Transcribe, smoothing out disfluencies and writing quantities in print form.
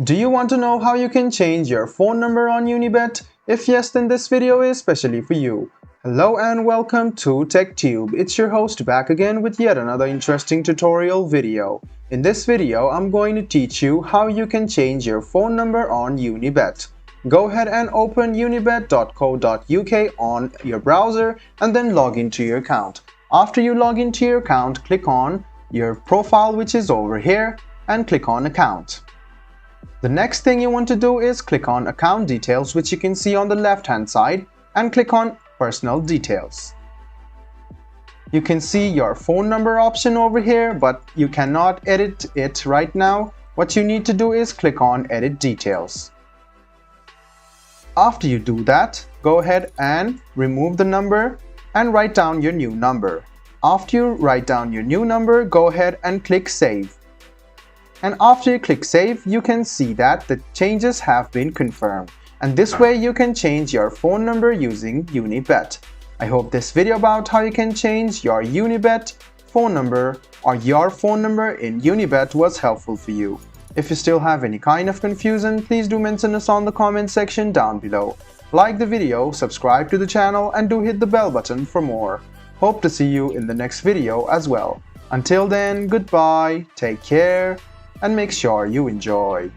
Do you want to know how you can change your phone number on Unibet? If yes, then this video is specially for you. Hello and welcome to TechTube. It's your host back again with yet another interesting tutorial video. In this video, I'm going to teach you how you can change your phone number on Unibet. Go ahead and open unibet.co.uk on your browser and then log into your account. After you log into your account, click on your profile, which is over here, and click on account. The next thing you want to do is click on account details, which you can see on the left hand side, and click on personal details. You can see your phone number option over here, but you cannot edit it right now. What you need to do is click on edit details. After you do that, go ahead and remove the number and write down your new number. After you write down your new number, go ahead and click save. And after you click save, you can see that the changes have been confirmed. And this way you can change your phone number using Unibet. I hope this video about how you can change your Unibet phone number or your phone number in Unibet was helpful for you. If you still have any kind of confusion, please do mention us on the comment section down below. Like the video, subscribe to the channel, and do hit the bell button for more. Hope to see you in the next video as well. Until then, goodbye, take care, and make sure you enjoy.